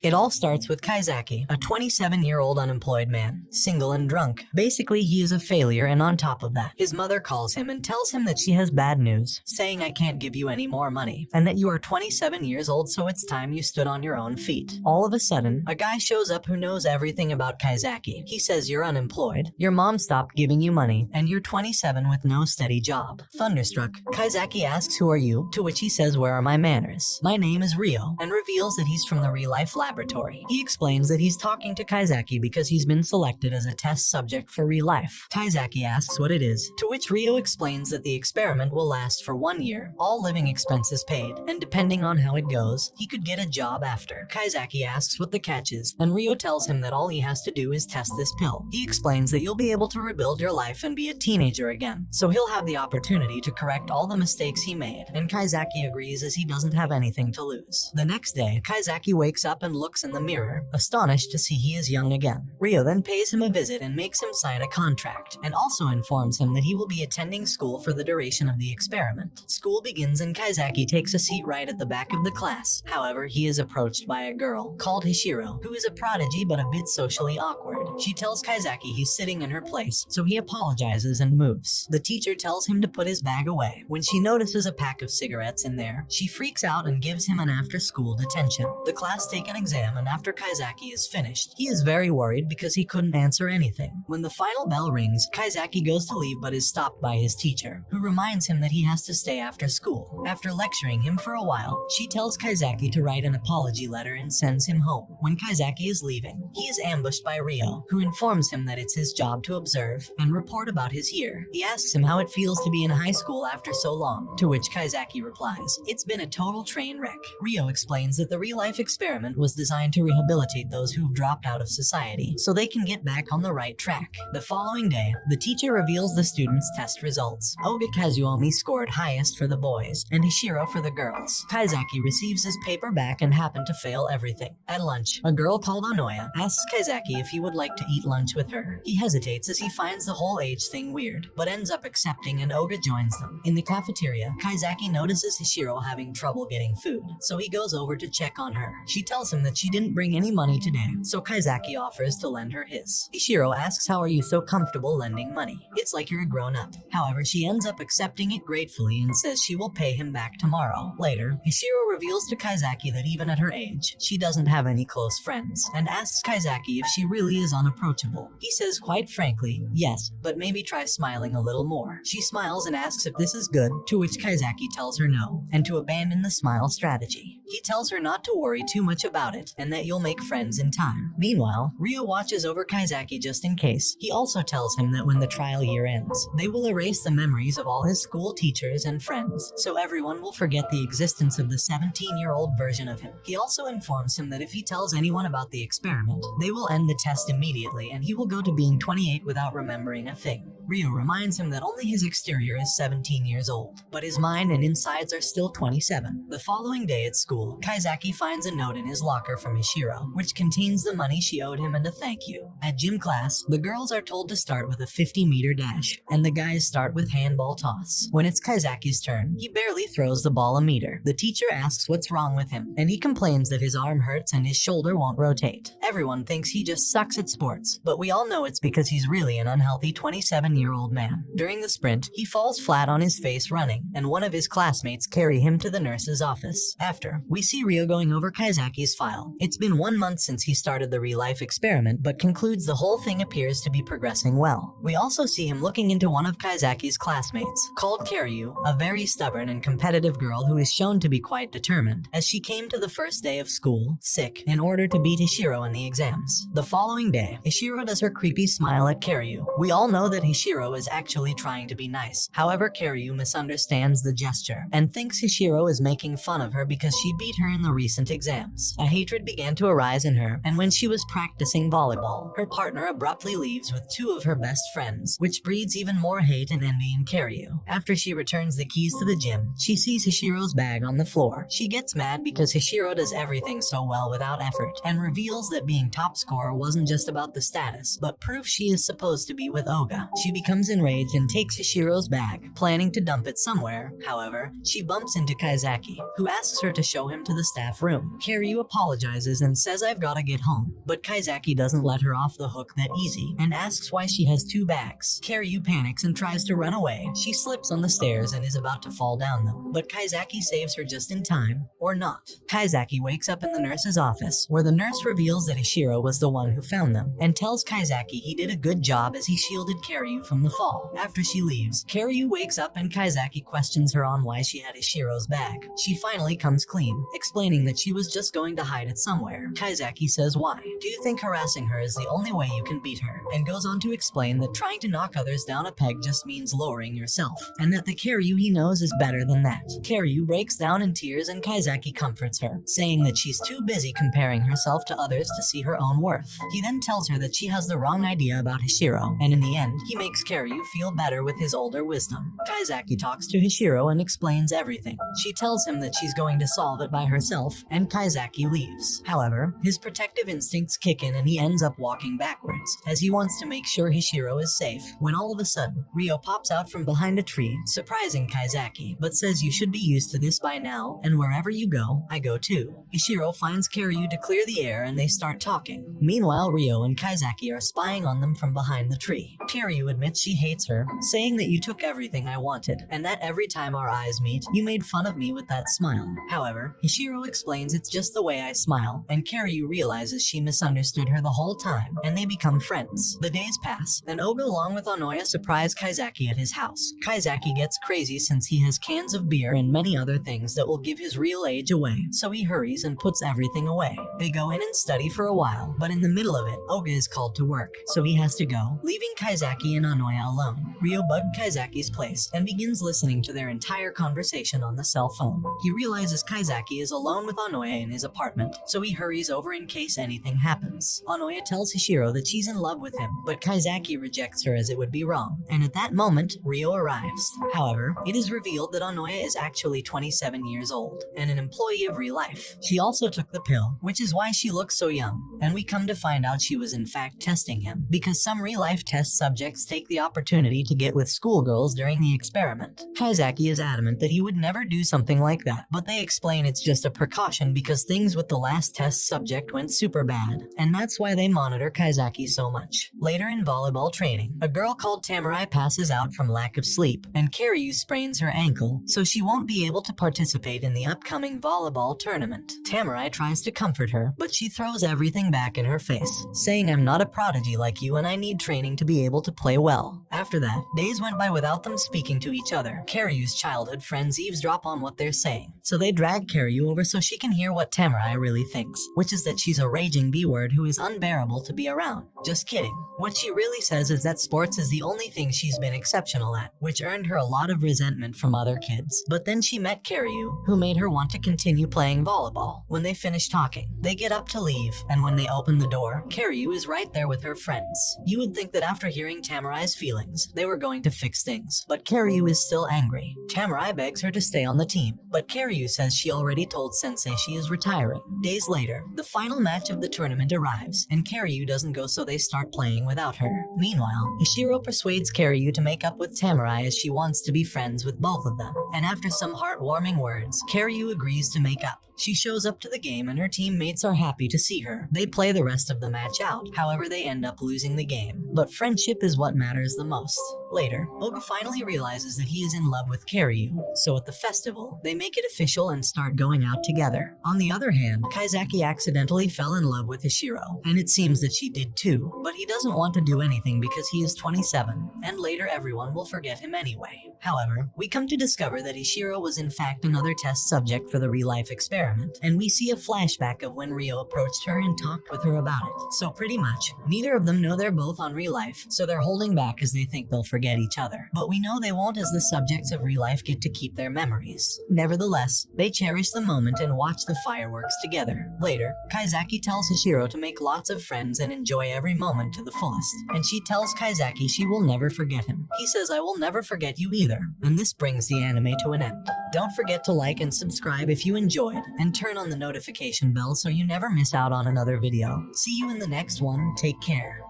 It all starts with Kaizaki, a 27-year-old unemployed man, single and drunk. Basically, he is a failure, and on top of that, his mother calls him and tells him that she has bad news, saying, "I can't give you any more money, and that you are 27 years old, so it's time you stood on your own feet." All of a sudden, a guy shows up who knows everything about Kaizaki. He says, "You're unemployed, your mom stopped giving you money, and you're 27 with no steady job." Thunderstruck, Kaizaki asks, "Who are you?" To which he says, "Where are my manners? My name is Ryo," and reveals that he's from the ReLIFE laboratory. He explains that he's talking to Kaizaki because he's been selected as a test subject for ReLIFE. Kaizaki asks what it is, to which Ryo explains that the experiment will last for 1 year, all living expenses paid, and depending on how it goes, he could get a job after. Kaizaki asks what the catch is, and Ryo tells him that all he has to do is test this pill. He explains that you'll be able to rebuild your life and be a teenager again, so he'll have the opportunity to correct all the mistakes he made, and Kaizaki agrees as he doesn't have anything to lose. The next day, Kaizaki wakes up and looks in the mirror, astonished to see he is young again. Ryo then pays him a visit and makes him sign a contract, and also informs him that he will be attending school for the duration of the experiment. School begins and Kaizaki takes a seat right at the back of the class. However, he is approached by a girl called Hishiro, who is a prodigy but a bit socially awkward. She tells Kaizaki he's sitting in her place, so he apologizes and moves. The teacher tells him to put his bag away. When she notices a pack of cigarettes in there, she freaks out and gives him an after-school detention. The class take an exam, and after Kaizaki is finished, he is very worried because he couldn't answer anything. When the final bell rings, Kaizaki goes to leave but is stopped by his teacher, who reminds him that he has to stay after school. After lecturing him for a while, she tells Kaizaki to write an apology letter and sends him home. When Kaizaki is leaving, he is ambushed by Ryo, who informs him that it's his job to observe and report about his year. He asks him how it feels to be in high school after so long, to which Kaizaki replies, "It's been a total train wreck." Ryo explains that the ReLIFE experiment was designed to rehabilitate those who've dropped out of society so they can get back on the right track. The following day, the teacher reveals the students' test results. Oga Kazuomi scored highest for the boys and Hishiro for the girls. Kaizaki receives his paper back and happened to fail everything. At lunch, a girl called Onoya asks Kaizaki if he would like to eat lunch with her. He hesitates as he finds the whole age thing weird, but ends up accepting, and Oga joins them. In the cafeteria, Kaizaki notices Hishiro having trouble getting food, so he goes over to check on her. She tells him that she didn't bring any money today, so Kaizaki offers to lend her his. Hishiro asks, "How are you so comfortable lending money? It's like you're a grown-up." However, she ends up accepting it gratefully and says she will pay him back tomorrow. Later, Hishiro reveals to Kaizaki that even at her age, she doesn't have any close friends, and asks Kaizaki if she really is unapproachable. He says quite frankly, yes, but maybe try smiling a little more. She smiles and asks if this is good, to which Kaizaki tells her no, and to abandon the smile strategy. He tells her not to worry too much about it, and that you'll make friends in time. Meanwhile, Ryo watches over Kaizaki just in case. He also tells him that when the trial year ends, they will erase the memories of all his school teachers and friends, so everyone will forget the existence of the 17-year-old version of him. He also informs him that if he tells anyone about the experiment, they will end the test immediately and he will go to being 28 without remembering a thing. Ryo reminds him that only his exterior is 17 years old, but his mind and insides are still 27. The following day at school, Kaizaki finds a note in his locker from Hishiro, which contains the money she owed him and a thank you. At gym class, the girls are told to start with a 50-meter dash, and the guys start with handball toss. When it's Kaizaki's turn, he barely throws the ball a meter. The teacher asks what's wrong with him, and he complains that his arm hurts and his shoulder won't rotate. Everyone thinks he just sucks at sports, but we all know it's because he's really an unhealthy 27-year-old man. During the sprint, he falls flat on his face running, and one of his classmates carry him to the nurse's office. After, we see Ryo going over Kaizaki's file. It's been 1 month since he started the ReLIFE experiment, but concludes the whole thing appears to be progressing well. We also see him looking into one of Kaizaki's classmates, called Karyu, a very stubborn and competitive girl who is shown to be quite determined, as she came to the first day of school, sick, in order to beat Hishiro in the exams. The following day, Hishiro does her creepy smile at Karyu. We all know that Hishiro is actually trying to be nice. However, Karyu misunderstands the gesture and thinks Hishiro is making fun of her because she beat her in the recent exams. A hatred began to arise in her, and when she was practicing volleyball, her partner abruptly leaves with 2 of her best friends, which breeds even more hate and envy in Karyu. After she returns the keys to the gym, she sees Hishiro's bag on the floor. She gets mad because Hishiro does everything so well without effort, and reveals that being top scorer wasn't just about the status, but proof she is supposed to be with Oga. She becomes enraged and takes Hishiro's bag, planning to dump it somewhere. However, she bumps into Kaizaki, who asks her to show him to the staff room. Kiryu apologizes and says I've gotta get home, but Kaizaki doesn't let her off the hook that easy and asks why she has 2 bags. Kiryu panics and tries to run away. She slips on the stairs and is about to fall down them, but Kaizaki saves her just in time, or not. Kaizaki wakes up in the nurse's office, where the nurse reveals that Hishiro was the one who found them, and tells Kaizaki he did a good job as he shielded Kiryu from the fall. After she leaves, Kiryu wakes up and Kaizaki questions her on why she had Hishiro's bag. She finally comes clean, explaining that she was just going to hide it somewhere. Kaizaki says why? Do you think harassing her is the only way you can beat her? And goes on to explain that trying to knock others down a peg just means lowering yourself, and that the Kiryu he knows is better than that. Kiryu breaks down in tears and Kaizaki comforts her, saying that she's too busy comparing herself to others to see her own worth. He then tells her that she has the wrong idea about Hishiro, and in the end, he makes Kiryu feel better with his older wisdom. Kaizaki talks to Hishiro and explains everything. She tells him that she's going to solve it by herself, and Kaizaki leaves. However, his protective instincts kick in and he ends up walking backwards, as he wants to make sure Hishiro is safe, when all of a sudden, Ryo pops out from behind a tree, surprising Kaizaki, but says you should be used to this by now, and wherever you go, I go too. Hishiro finds Kiryu to clear the air and they start talking. Meanwhile, Ryo and Kaizaki are spying on them from behind the tree. Kiryu admits she hates her, saying that you took everything I wanted, and that every time our eyes meet, you made fun of me with that smile. However, Hishiro explains it's just the way I smile, and Kiryu realizes she misunderstood her the whole time, and they become friends. The days pass, and Oga along with Onoya surprise Kaizaki at his house. Kaizaki gets crazy since he has cans of beer and many other things that will give his real age away, so he hurries and puts everything away. They go in and study for a while, but in the middle of it, Oga is called to work, so he has to go, leaving Kaizaki and Onoya alone. Ryo bugs Kaizaki's place and begins listening to their entire conversation on the cell phone. He realizes Kaizaki is alone with Onoya in his apartment, so he hurries over in case anything happens. Onoya tells Hishiro that she's in love with him, but Kaizaki rejects her as it would be wrong, and at that moment, Ryo arrives. However, it is revealed that Onoya is actually 27 years old, and an employee of ReLIFE. She also took the pill, which is why she looks so young, and we come to find out she was in fact testing him, because some ReLIFE test subjects take the opportunity to get with schoolgirls during the experiment. Kaizaki is adamant that he would never do something like that, but they explain it's just a precaution because things with the last test subject went super bad, and that's why they monitor Kaizaki so much. Later in volleyball training, a girl called Tamurai passes out from lack of sleep, and Kiryu sprains her ankle, so she won't be able to participate in the upcoming volleyball tournament. Tamurai tries to comfort her, but she throws everything back in her face, saying I'm not a prodigy like you and I need training to be able to play well. After that, days went by without them speaking to each other. Kiryu's childhood friends eavesdrop on what they're saying, so they drag Kiryu over so she can hear what Tamurai really thinks, which is that she's a raging B-word who is unbearable to be around. Just kidding. What she really says is that sports is the only thing she's been exceptional at, which earned her a lot of resentment from other kids. But then she met Kiryu, who made her want to continue playing volleyball. When they finish talking, they get up to leave, and when they open the door, Kiryu is right there with her friends. You would think that after hearing Tamurai's feelings, they were going to fix things, but Kiryu is still angry. Tamurai begs her to stay on the team, but Kiryu says she already told Sensei she is retiring. Days later, the final match of the tournament arrives, and Kiryu doesn't go so they start playing without her. Meanwhile, Hishiro persuades Kiryu to make up with Tamurai as she wants to be friends with both of them, and after some heartwarming words, Kiryu agrees to make up. She shows up to the game and her teammates are happy to see her. They play the rest of the match out, however they end up losing the game. But friendship is what matters the most. Later, Oga finally realizes that he is in love with Kiryu, so at the festival, they make it official and start going out together. On the other hand, Kaizaki accidentally fell in love with Hishiro, and it seems that she did too, but he doesn't want to do anything because he is 27, and later everyone will forget him anyway. However, we come to discover that Hishiro was in fact another test subject for the ReLIFE experiment, and we see a flashback of when Ryo approached her and talked with her about it. So pretty much, neither of them know they're both on ReLIFE, so they're holding back as they think they'll forget each other. But we know they won't as the subjects of ReLIFE get to keep their memories. Nevertheless, they cherish the moment and watch the fireworks together. Later, Kaizaki tells Hishiro to make lots of friends and enjoy every moment to the fullest, and she tells Kaizaki she will never forget him. He says, I will never forget you either, and this brings the anime to an end. Don't forget to like and subscribe if you enjoyed, and turn on the notification bell so you never miss out on another video. See you in the next one, take care.